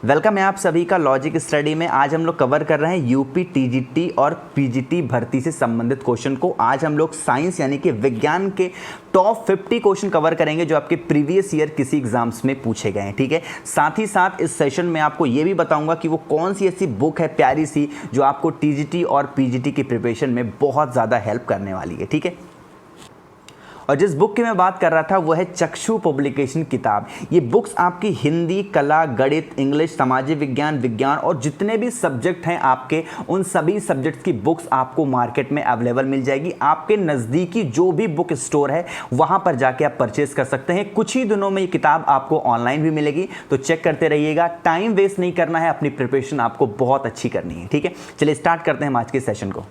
Welcome है आप सभी का लॉजिक स्टडी में। आज हम लोग कवर कर रहे हैं यूपी टीजीटी और पीजीटी भर्ती से संबंधित क्वेश्चन को। आज हम लोग साइंस यानी कि विज्ञान के टॉप 50 क्वेश्चन कवर करेंगे जो आपके प्रीवियस ईयर किसी एग्जाम्स में पूछे गए हैं। ठीक है, साथ ही साथ इस सेशन में आपको ये भी बताऊंगा कि वो कौन सी ऐसी बुक है प्यारी सी जो आपको टीजीटी और पीजीटी की प्रिपरेशन में बहुत ज़्यादा हेल्प करने वाली है। ठीक है, और जिस बुक की मैं बात कर रहा था वो है चक्षु पब्लिकेशन किताब। ये बुक्स आपकी हिंदी, कला, गणित, इंग्लिश, सामाजिक विज्ञान, विज्ञान और जितने भी सब्जेक्ट हैं आपके, उन सभी सब्जेक्ट्स की बुक्स आपको मार्केट में अवेलेबल मिल जाएगी। आपके नज़दीकी जो भी बुक स्टोर है वहाँ पर जाके आप परचेज कर सकते हैं। कुछ ही दिनों में ये किताब आपको ऑनलाइन भी मिलेगी, तो चेक करते रहिएगा। टाइम वेस्ट नहीं करना है, अपनी प्रिपरेशन आपको बहुत अच्छी करनी है। ठीक है, चलिए स्टार्ट करते हैं हम आज के सेशन को।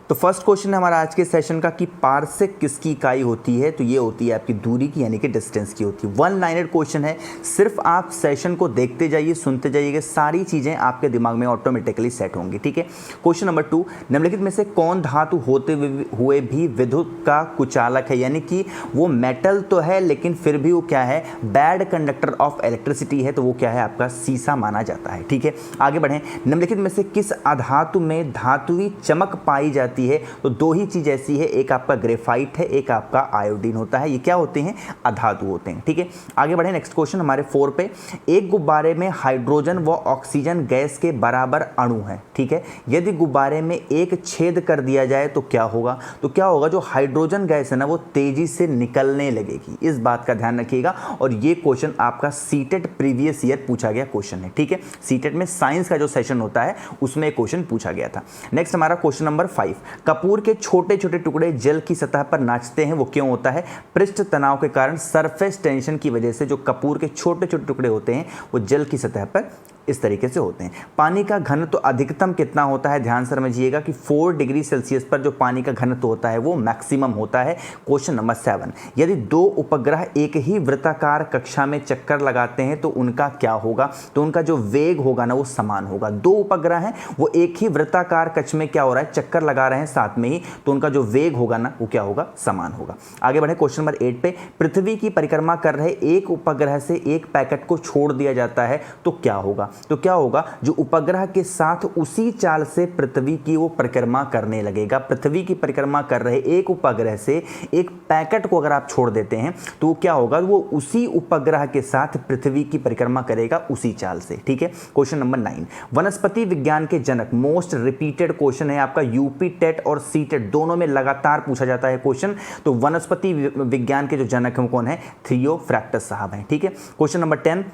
तो फर्स्ट क्वेश्चन है हमारा आज के सेशन का कि पार्सेक किसकी इकाई होती है। तो ये होती है आपकी दूरी की यानी कि डिस्टेंस की होती है। वन लाइनेड क्वेश्चन है, सिर्फ आप सेशन को देखते जाइए, सुनते जाइएगा, सारी चीज़ें आपके दिमाग में ऑटोमेटिकली सेट होंगी। ठीक है, क्वेश्चन नंबर 2, निम्नलिखित में से कौन धातु होते हुए भी विद्युत का कुचालक है। यानी कि वो मेटल तो है लेकिन फिर भी वो क्या है, बैड कंडक्टर ऑफ इलेक्ट्रिसिटी है, तो वो क्या है, आपका शीशा माना जाता है। ठीक है, आगे बढ़ें। निम्नलिखित में से किस अधातु में धातुवी चमक पाई जाती है। तो दो ही चीज ऐसी है, एक आपका ग्रेफाइट है, एक आपका आयोडीन होता है। ये क्या होते हैं, अधातु होते हैं। ठीक है, आगे बढ़े। नेक्स्ट क्वेश्चन हमारे 4 पे, एक गुब्बारे में हाइड्रोजन व ऑक्सीजन गैस के बराबर अणु है। ठीक है, यदि गुब्बारे में एक छेद कर दिया जाए तो क्या होगा। तो क्या होगा, जो हाइड्रोजन गैस है ना वो तेजी से निकलने लगेगी। इस बात का ध्यान रखिएगा। और ये क्वेश्चन आपका सीटेट प्रीवियस ईयर पूछा गया क्वेश्चन है। ठीक है, सीटेट में साइंस का जो सेशन होता है उसमें क्वेश्चन पूछा गया था। नेक्स्ट हमारा क्वेश्चन नंबर 5, कपूर के छोटे छोटे टुकड़े जल की सतह पर नाचते हैं, वो क्यों होता है। पृष्ठ तनाव के कारण, सरफेस टेंशन की वजह से जो कपूर के छोटे छोटे टुकड़े होते हैं वो जल की सतह पर इस तरीके से होते हैं। पानी का घनत्व तो अधिकतम कितना होता है, ध्यान से समझिएगा कि 4 डिग्री सेल्सियस पर जो पानी का घनत्व होता है वो मैक्सिमम होता है। क्वेश्चन नंबर 7, यदि दो उपग्रह एक ही वृत्ताकार कक्षा में चक्कर लगाते हैं तो उनका क्या होगा। तो उनका जो वेग होगा ना वो समान होगा। दो उपग्रह हैं, वो एक ही वृत्ताकार कक्ष में क्या हो रहा है, चक्कर लगा रहे हैं साथ में ही, तो उनका जो वेग होगा ना वो क्या होगा, समान होगा। आगे बढ़े। क्वेश्चन नंबर 8 पे, पृथ्वी की परिक्रमा कर रहे एक उपग्रह से एक पैकेट को छोड़ दिया जाता है तो क्या होगा। तो क्या होगा, जो उपग्रह के साथ उसी चाल से पृथ्वी की वो परिक्रमा करने लगेगा। पृथ्वी की परिक्रमा कर रहे एक उपग्रह से एक पैकेट को अगर आप छोड़ देते हैं तो क्या होगा, वो उसी उपग्रह के साथ पृथ्वी की परिक्रमा करेगा उसी चाल से। ठीक है, क्वेश्चन नंबर 9, वनस्पति विज्ञान के जनक, मोस्ट रिपीटेड क्वेश्चन है आपका, यूपी टेट और सी टेट दोनों में लगातार पूछा जाता है क्वेश्चन। तो वनस्पति विज्ञान के जो जनक हैं कौन है, थियोफ्रैक्टस साहब हैं। ठीक है, क्वेश्चन नंबर 10,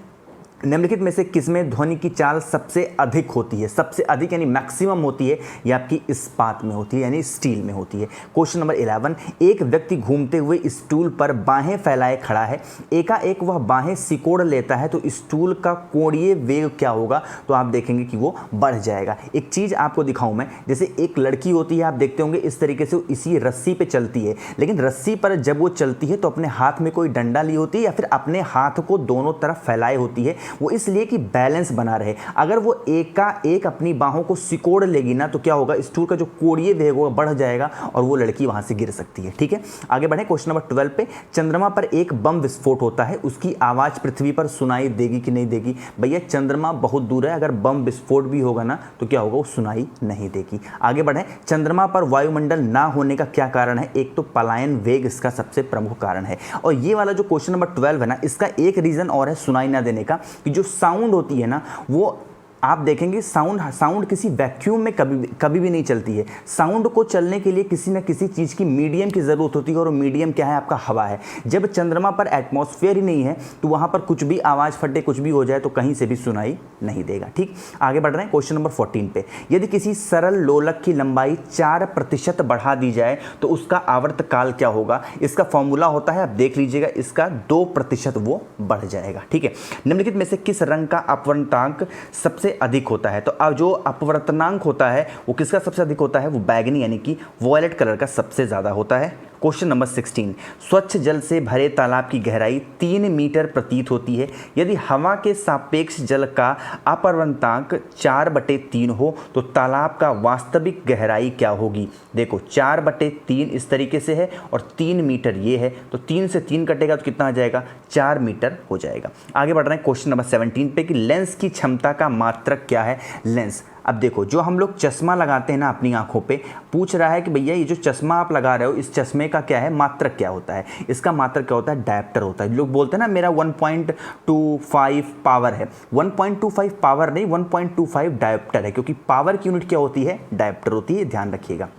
निम्नलिखित में से किसमें ध्वनि की चाल सबसे अधिक होती है। सबसे अधिक यानी मैक्सिमम होती है, ये आपकी इस्पात में होती है यानी स्टील में होती है। क्वेश्चन नंबर 11, एक व्यक्ति घूमते हुए स्टूल पर बाहें फैलाए खड़ा है, एकाएक वह बाहें सिकोड़ लेता है तो स्टूल का कोणीय वेग क्या होगा। तो आप देखेंगे कि वो बढ़ जाएगा। एक चीज़ आपको दिखाऊं मैं, जैसे एक लड़की होती है, आप देखते होंगे इस तरीके से इसी रस्सी पे चलती है, लेकिन रस्सी पर जब वो चलती है तो अपने हाथ में कोई डंडा ली होती है या फिर अपने हाथ को दोनों तरफ फैलाए होती है, वो इसलिए कि बैलेंस बना रहे। अगर वो एक अपनी बाहों को सिकोड़ लेगी ना तो क्या होगा, स्टूल का जो कोणीय वेग होगा बढ़ जाएगा और वो लड़की वहां से गिर सकती है। ठीक है, आगे बढ़े। क्वेश्चन नंबर 12 पे, चंद्रमा पर एक बम विस्फोट होता है, उसकी आवाज पृथ्वी पर सुनाई देगी कि नहीं देगी। भैया चंद्रमा बहुत दूर है, अगर बम विस्फोट भी होगा ना तो क्या होगा, वो सुनाई नहीं देगी। आगे बढ़े। चंद्रमा पर वायुमंडल ना होने का क्या कारण है। एक तो पलायन वेग इसका सबसे प्रमुख कारण है। और ये वाला जो क्वेश्चन नंबर 12 है ना, इसका एक रीजन और है सुनाई ना देने का, कि जो साउंड होती है ना वो आप देखेंगे साउंड किसी वैक्यूम में कभी भी नहीं चलती है। साउंड को चलने के लिए किसी न किसी चीज़ की मीडियम की ज़रूरत होती है और मीडियम क्या है, आपका हवा है। जब चंद्रमा पर एटमॉस्फेयर ही नहीं है तो वहाँ पर कुछ भी आवाज़ फटे, कुछ भी हो जाए तो कहीं से भी सुनाई नहीं देगा। ठीक, आगे बढ़ रहे हैं। क्वेश्चन नंबर 14 पे, यदि किसी सरल लोलक की लंबाई 4% बढ़ा दी जाए तो उसका आवर्तकाल क्या होगा। इसका फॉर्मूला होता है, आप देख लीजिएगा, इसका 2% वो बढ़ जाएगा। ठीक है, निम्नलिखित में से किस रंग का अपवर्तनांक सबसे अधिक होता है। तो अब जो अपवर्तनांक होता है वो किसका सबसे अधिक होता है, वो बैगनी यानी कि वॉयलेट कलर का सबसे ज्यादा होता है। क्वेश्चन नंबर 16, स्वच्छ जल से भरे तालाब की गहराई 3 मीटर प्रतीत होती है। यदि हवा के सापेक्ष जल का अपवर्तनांक 4/3 हो तो तालाब का वास्तविक गहराई क्या होगी। देखो 4/3 इस तरीके से है और 3 मीटर ये है, तो 3 से 3 कटेगा तो कितना आ जाएगा, 4 मीटर हो जाएगा। आगे बढ़ रहे हैं क्वेश्चन नंबर 17 पे कि लेंस की क्षमता का मात्रक क्या है। लेंस, अब देखो जो हम लोग चश्मा लगाते हैं ना अपनी आंखों पे, पूछ रहा है कि भैया ये जो चश्मा आप लगा रहे हो इस चश्मे का क्या है मात्रक क्या होता है। इसका मात्रक क्या होता है, डायप्टर होता है। लोग बोलते हैं ना मेरा 1.25 पावर है, 1.25 पावर नहीं 1.25 डायप्टर है, क्योंकि पावर की यूनिट क्या होती है, डायप्टर होती है, ध्यान रखिएगा।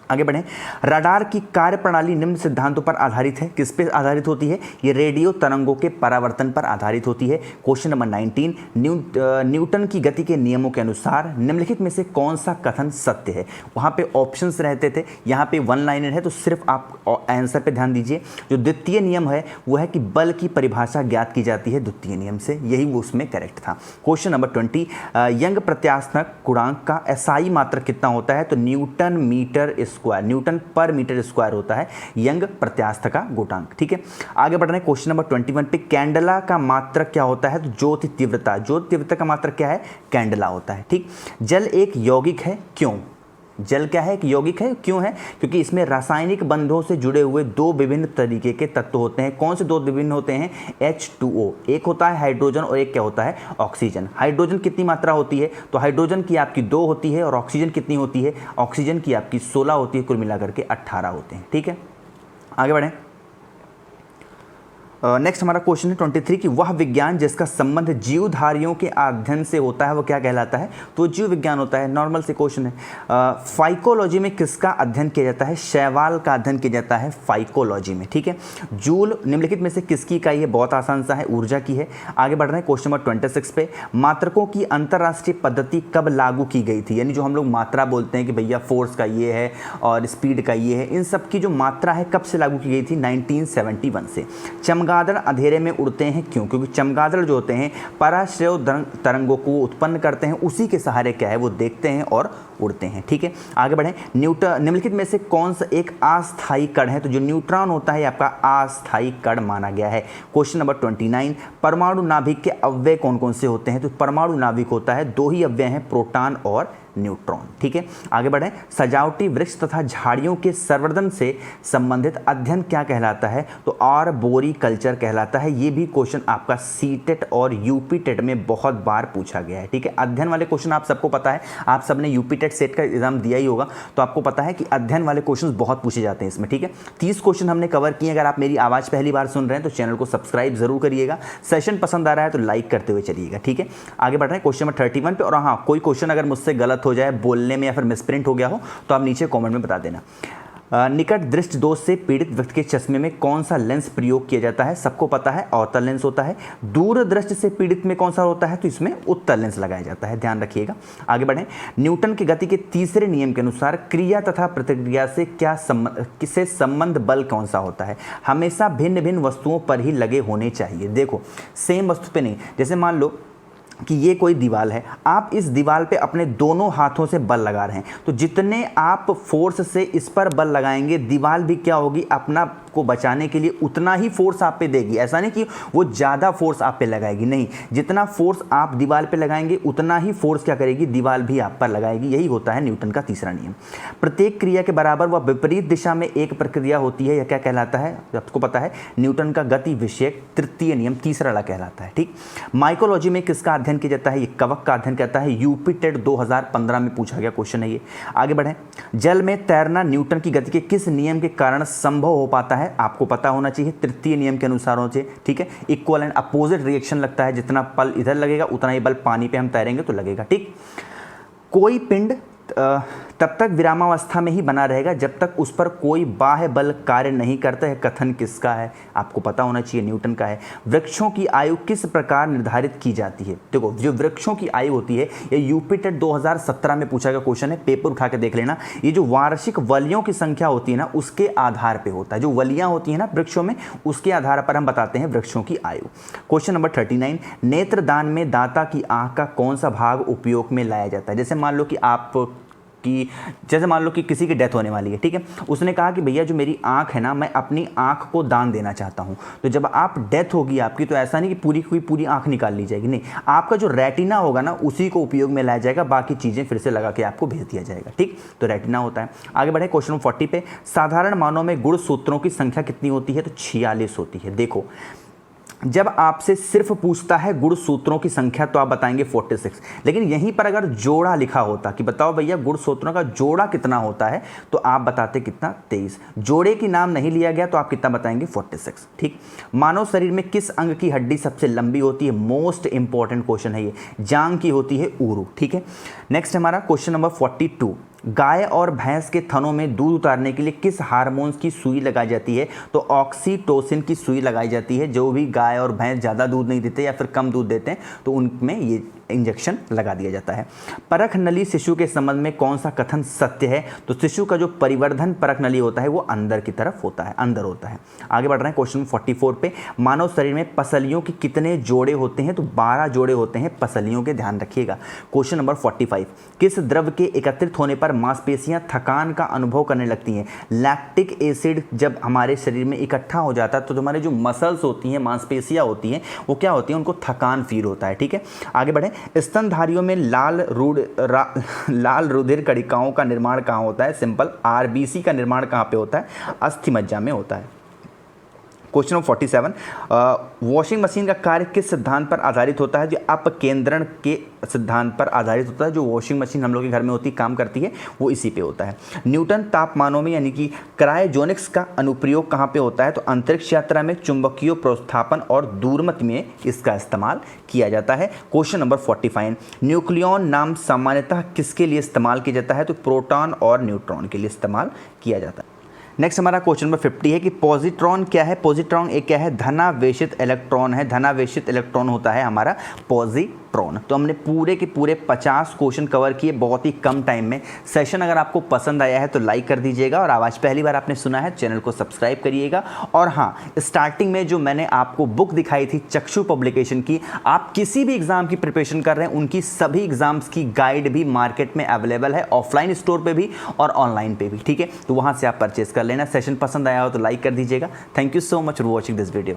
आगे बढ़ें, रडार की कार्यप्रणाली निम्न सिद्धांतों पर आधारित है। किस पे आधारित होती है, ये रेडियो तरंगों के परावर्तन पर आधारित होती है। क्वेश्चन नंबर 19, न्यूटन की गति के नियमों के अनुसार निम्नलिखित में से कौन सा कथन सत्य है। वहाँ पे ऑप्शंस रहते थे, यहाँ पे वन लाइनर है, तो सिर्फ आप आंसर पे ध्यान दीजिए। जो द्वितीय नियम है वो है कि बल की परिभाषा ज्ञात की जाती है द्वितीय नियम से, यही वो उसमें करेक्ट था। क्वेश्चन नंबर 20, यंग प्रत्यास्थक गुणांक का एसआई मात्रक कितना होता है, तो न्यूटन मीटर स्क्वायर, न्यूटन पर मीटर स्क्वायर होता है यंग प्रत्यास्थ का गुणांक। ठीक है, आगे बढ़ रहे हैं क्वेश्चन नंबर 21 पे, कैंडला का मात्रक क्या होता है, तो ज्योति तीव्रता, ज्योति तीव्रता का मात्रक क्या है, कैंडला होता है। ठीक, जल एक यौगिक है क्यों, जल क्या है, एक यौगिक है, क्यों है, क्योंकि इसमें रासायनिक बंधों से जुड़े हुए 2 विभिन्न तरीके के तत्व होते हैं। कौन से 2 विभिन्न होते हैं, H2O, एक होता है हाइड्रोजन और एक क्या होता है, ऑक्सीजन। हाइड्रोजन कितनी मात्रा होती है, तो हाइड्रोजन की आपकी 2 होती है और ऑक्सीजन कितनी होती है, ऑक्सीजन की आपकी 16 होती है, कुल मिलाकर के 18 होते हैं। ठीक है, आगे बढ़ें। नेक्स्ट हमारा क्वेश्चन है 23 कि वह विज्ञान जिसका संबंध जीवधारियों के अध्ययन से होता है वो क्या कहलाता है, तो जीव विज्ञान होता है। नॉर्मल से क्वेश्चन है। फाइकोलॉजी में किसका अध्ययन किया जाता है, शैवाल का अध्ययन किया जाता है फाइकोलॉजी में। ठीक है, जूल निम्नलिखित में से किसकी इकाई है, बहुत आसान सा है, ऊर्जा की है। आगे बढ़ रहे हैं क्वेश्चन नंबर 26 पे, मात्रकों की अंतर्राष्ट्रीय पद्धति कब लागू की गई थी, यानी जो हम लोग मात्रा बोलते हैं कि भैया फोर्स का ये है और स्पीड का ये है, इन सब की जो मात्रा है कब से लागू की गई थी, 1971 से। चमगादड़ अंधेरे में उड़ते हैं क्यों, क्योंकि चमगादड़ जो होते हैं पराश्रय तरंगों को उत्पन्न करते हैं, उसी के सहारे क्या है वो देखते हैं और उड़ते हैं। ठीक है, आगे बढ़ें। निम्नलिखित में से कौन सा एक अस्थायी कण है, तो जो न्यूट्रॉन होता है आपका अस्थायी कण माना गया है। क्वेश्चन नंबर 29, परमाणु नाभिक के अव्यय कौन कौन से होते हैं, तो परमाणु नाभिक होता है 2 ही अव्यय हैं, प्रोटॉन और न्यूट्रॉन। ठीक है, आगे बढ़ें। सजावटी वृक्ष तथा झाड़ियों के संवर्धन से संबंधित अध्ययन क्या कहलाता है, तो आर्बोरी कल्चर कहलाता है। ये भी क्वेश्चन आपका सीटेट और यूपी टेट में बहुत बार पूछा गया है। ठीक है, अध्ययन वाले क्वेश्चन आप सबको पता है, आप सबने यूपी टेट सेट का एग्जाम दिया ही होगा, तो आपको पता है कि अध्ययन वाले क्वेश्चन बहुत पूछे जाते हैं इसमें। ठीक है, 30 क्वेश्चन हमने कवर किए। अगर आप मेरी आवाज़ पहली बार सुन रहे हैं तो चैनल को सब्सक्राइब जरूर करिएगा, सेशन पसंद आ रहा है तो लाइक करते हुए चलिएगा। ठीक है, आगे बढ़ रहे हैं क्वेश्चन नंबर 31 पे। और हाँ, कोई क्वेश्चन अगर मुझसे गलत हो जाए बोलने में या फिर मिसप्रिंट हो गया हो तो आप नीचे कमेंट में बता देना। निकट दृष्टि दोष से पीड़ित व्यक्ति के चश्मे में कौन सा लेंस प्रयोग किया जाता है, सबको पता है अवतल लेंस होता है। दूर दृष्टि से पीड़ित में कौन सा होता है, तो इसमें उत्तल लेंस लगाया जाता है, ध्यान रखिएगा। आगे बढ़ें। न्यूटन की गति के तीसरे नियम के अनुसार क्रिया तथा प्रतिक्रिया से किससे संबंध बल कौन सा होता है, हमेशा भिन्न भिन्न वस्तुओं पर ही लगे होने चाहिए। देखो सेम वस्तु पे नहीं, जैसे मान लो कि ये कोई दीवार है, आप इस दीवार पे अपने दोनों हाथों से बल लगा रहे हैं, तो जितने आप फोर्स से इस पर बल लगाएंगे दीवार भी क्या होगी, अपना को बचाने के लिए उतना ही फोर्स आप पे देगी। ऐसा नहीं कि वो ज़्यादा फोर्स आप पे लगाएगी, नहीं, जितना फोर्स आप दीवार पे लगाएंगे उतना ही फोर्स क्या करेगी, दीवार भी आप पर लगाएगी। यही होता है न्यूटन का तीसरा नियम। प्रत्येक क्रिया के बराबर व विपरीत दिशा में एक प्रक्रिया होती है, यह क्या कहलाता है, आपको पता है न्यूटन का गति विषयक तृतीय नियम तीसरा वाला कहलाता है। ठीक, माइकोलॉजी में किसका अध्ययन किया जाता है, ये कवक का अध्ययन करता है। यूपी टेट 2015 में पूछा गया क्वेश्चन है ये। आगे बढ़ें। जल में तैरना न्यूटन की गति के किस नियम के कारण संभव हो पाता है, आपको पता होना चाहिए, तृतीय नियम के अनुसार होना चाहिए। ठीक है, इक्वल एंड अपोजिट रिएक्शन लगता है, जितना बल इधर लगेगा उतना ही बल पानी पे हम तैरेंगे तो लगेगा। ठीक, कोई पिंड तब तक विरामावस्था में ही बना रहेगा जब तक उस पर कोई बाह्य बल कार्य नहीं करता है। कथन किसका है, आपको पता होना चाहिए, न्यूटन का है। वृक्षों की आयु किस प्रकार निर्धारित की जाती है, देखो जो वृक्षों की आयु होती है, ये यूपी टेट 2017 में पूछा गया क्वेश्चन है, पेपर उठा के देख लेना। ये जो वार्षिक वलियों की संख्या होती है ना, उसके आधार पर होता है, जो वलियां होती है ना वृक्षों में, उसके आधार पर हम बताते हैं वृक्षों की आयु। क्वेश्चन नंबर 39, नेत्रदान में दाता की आंख का कौन सा भाग उपयोग में लाया जाता है। जैसे मान लो कि आप कि जैसे मान लो कि किसी की डेथ होने वाली है, ठीक है, उसने कहा कि भैया जो मेरी आंख है ना, मैं अपनी आंख को दान देना चाहता हूं। तो जब आप डेथ होगी आपकी, तो ऐसा नहीं कि पूरी आंख निकाल ली जाएगी, नहीं, आपका जो रेटिना होगा ना उसी को उपयोग में लाया जाएगा, बाकी चीजें फिर से लगा के आपको भेज दिया जाएगा, ठीक। तो रेटिना होता है। आगे बढ़े क्वेश्चन नंबर 40 पे, साधारण मानों में गुण सूत्रों की संख्या कितनी होती है? तो 46 होती है। देखो, जब आपसे सिर्फ पूछता है गुण सूत्रों की संख्या तो आप बताएंगे 46, लेकिन यहीं पर अगर जोड़ा लिखा होता कि बताओ भैया गुण सूत्रों का जोड़ा कितना होता है, तो आप बताते कितना? 23। जोड़े की नाम नहीं लिया गया तो आप कितना बताएंगे? 46, ठीक। मानव शरीर में किस अंग की हड्डी सबसे लंबी होती है? मोस्ट इंपॉर्टेंट क्वेश्चन है ये, जांग की होती है ऊरू, ठीक है। नेक्स्ट हमारा क्वेश्चन नंबर 42, गाय और भैंस के थनों में दूध उतारने के लिए किस हार्मोन्स की सुई लगाई जाती है? तो ऑक्सीटोसिन की सुई लगाई जाती है। जो भी गाय और भैंस ज़्यादा दूध नहीं देते या फिर कम दूध देते हैं तो उनमें ये इंजेक्शन लगा दिया जाता है। परख नली शिशु के संबंध में कौन सा कथन सत्य है? तो शिशु का जो परिवर्धन परख नली होता है वो अंदर की तरफ होता है, अंदर होता है। आगे बढ़ रहे हैं क्वेश्चन 44 पे, मानव शरीर में पसलियों के कितने जोड़े होते हैं? तो 12 जोड़े होते हैं पसलियों के, ध्यान रखिएगा। क्वेश्चन नंबर 45, किस द्रव के एकत्रित होने पर मांसपेशियां थकान का अनुभव करने लगती हैं? लैक्टिक एसिड जब हमारे शरीर में इकट्ठा हो जाता है तो हमारे जो मसल्स होती हैं, मांसपेशियां होती हैं, वो क्या होती हैं? उनको थकान फील होता है, ठीक है। आगे बढ़े, स्तनधारियों में लाल रुधिर कणिकाओं का निर्माण कहाँ होता है? सिंपल, आरबीसी का निर्माण कहाँ पे होता है? अस्थि मज्जा में होता है। क्वेश्चन नंबर 47, वॉशिंग मशीन का कार्य किस सिद्धांत पर आधारित होता है? जो अपकेंद्रण के सिद्धांत पर आधारित होता है। जो वॉशिंग मशीन हम लोग के घर में होती काम करती है वो इसी पे होता है। न्यूटन तापमानों में यानी कि क्रायोजेनिक्स का अनुप्रयोग कहाँ पे होता है? तो अंतरिक्ष यात्रा में, चुंबकीय प्रोत्स्थापन और दूरमत में इसका इस्तेमाल किया जाता है। क्वेश्चन नंबर 45, न्यूक्लियॉन नाम सामान्यतः किसके लिए इस्तेमाल किया जाता है? तो प्रोटॉन और न्यूट्रॉन के लिए इस्तेमाल किया जाता है। नेक्स्ट हमारा क्वेश्चन नंबर 50 है कि पॉजिट्रॉन क्या है? पॉजिट्रॉन एक क्या है? धनावेशित इलेक्ट्रॉन है। धनावेशित इलेक्ट्रॉन होता है हमारा पॉजिट्रॉन। तो हमने पूरे के पूरे 50 क्वेश्चन कवर किए बहुत ही कम टाइम में। सेशन अगर आपको पसंद आया है तो लाइक कर दीजिएगा, और आज पहली बार आपने सुना है चैनल को सब्सक्राइब करिएगा। और हाँ, स्टार्टिंग में जो मैंने आपको बुक दिखाई थी चक्षु पब्लिकेशन की, आप किसी भी एग्जाम की प्रिपरेशन कर रहे हैं उनकी सभी एग्जाम्स की गाइड भी मार्केट में अवेलेबल है, ऑफलाइन स्टोर पे भी और ऑनलाइन पे भी, ठीक है। तो वहाँ से आप परचेज कर लेना। सेशन पसंद आया हो तो लाइक कर दीजिएगा। Thank you so much for watching this video.